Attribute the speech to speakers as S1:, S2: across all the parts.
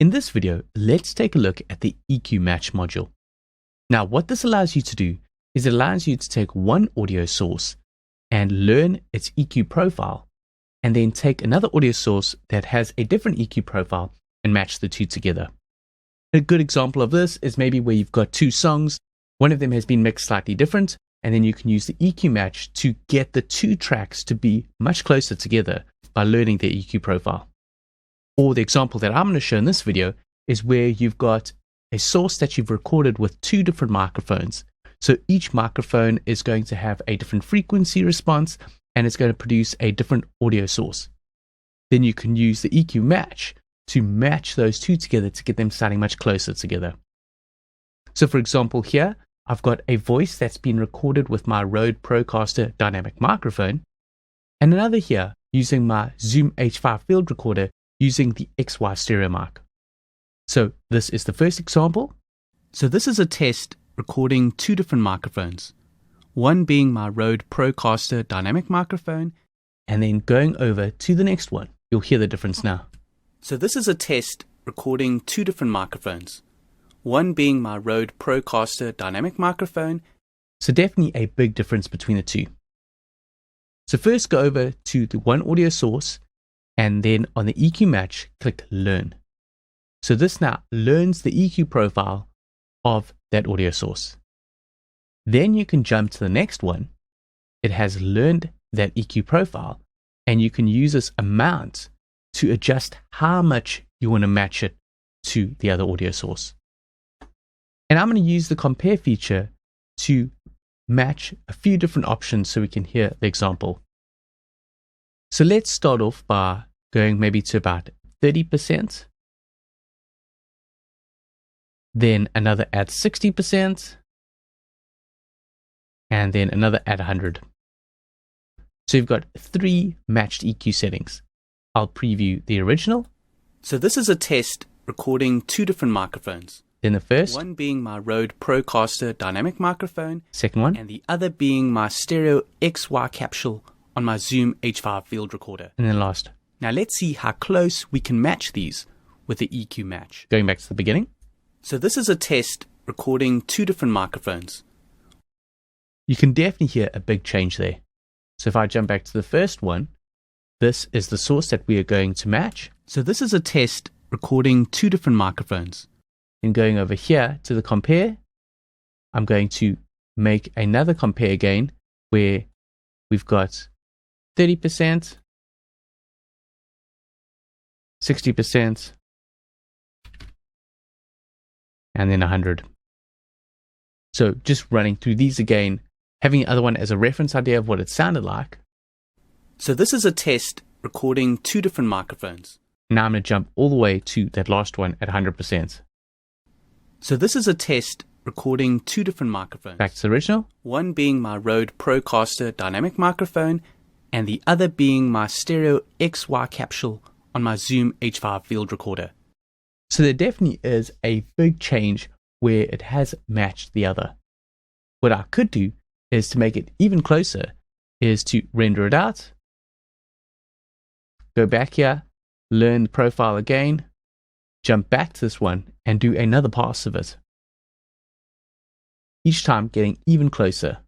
S1: In this video, let's take a look at the EQMatch module. Now, what this allows you to do is it allows you to take one audio source and learn its EQ profile, and then take another audio source that has a different EQ profile and match the two together. A good example of this is maybe where you've got two songs, one of them has been mixed slightly different, and then you can use the EQMatch to get the two tracks to be much closer together by learning their EQ profile. Or the example that I'm going to show in this video is where you've got a source that you've recorded with two different microphones. So each microphone is going to have a different frequency response and it's going to produce a different audio source. Then you can use the EQMatch to match those two together to get them sounding much closer together. So for example here, I've got a voice that's been recorded with my Rode Procaster dynamic microphone, and another here using my Zoom H5 field recorder using the XY stereo mic. So this is the first example. So this is a test recording two different microphones, one being my Rode Procaster dynamic microphone, and then going over to the next one. You'll hear the difference now. So this is a test recording two different microphones, one being my Rode Procaster dynamic microphone. So definitely a big difference between the two. So first go over to the one audio source, and then on the EQMatch, click Learn. So this now learns the EQ profile of that audio source. Then you can jump to the next one. It has learned that EQ profile, and you can use this amount to adjust how much you want to match it to the other audio source. And I'm going to use the compare feature to match a few different options so we can hear the example. So let's start off by going maybe to about 30%, then another at 60%, and then another at 100. So you've got three matched EQ settings. I'll preview the original. So this is a test recording two different microphones. Then the first one being my Rode Procaster dynamic microphone, second one, and the other being my stereo XY capsule on my Zoom H5 field recorder. And then last. Now let's see how close we can match these with the EQMatch. Going back to the beginning. So this is a test recording two different microphones. You can definitely hear a big change there. So if I jump back to the first one, this is the source that we are going to match. So this is a test recording two different microphones. And going over here to the compare, I'm going to make another compare again where we've got 30%, 60%, and then 100. So just running through these again, having the other one as a reference idea of what it sounded like. So this is a test recording two different microphones. Now I'm going to jump all the way to that last one at 100%. So this is a test recording two different microphones. Back to the original. One being my Rode Procaster dynamic microphone, and the other being my stereo XY capsule on my Zoom H5 field recorder. So there definitely is a big change where it has matched the other. What I could do is to make it even closer is to render it out, go back here, learn the profile again, jump back to this one and do another pass of it. Each time getting even closer.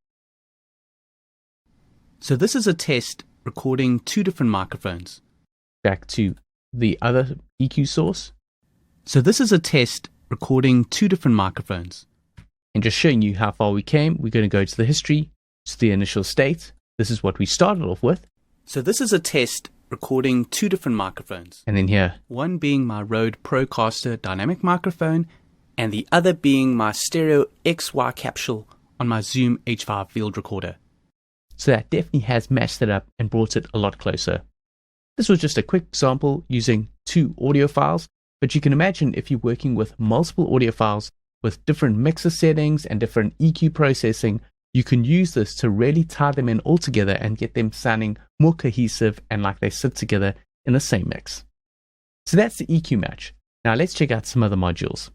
S1: So this is a test recording two different microphones. Back to the other EQ source. So this is a test recording two different microphones. And just showing you how far we came, we're going to go to the history, to the initial state. This is what we started off with. So this is a test recording two different microphones. And then here, one being my Rode Procaster dynamic microphone, and the other being my stereo XY capsule on my Zoom H5 field recorder. So that definitely has matched it up and brought it a lot closer. This was just a quick example using two audio files, but you can imagine if you're working with multiple audio files with different mixer settings and different EQ processing, you can use this to really tie them in all together and get them sounding more cohesive and like they sit together in the same mix. So that's the EQMatch. Now let's check out some other modules.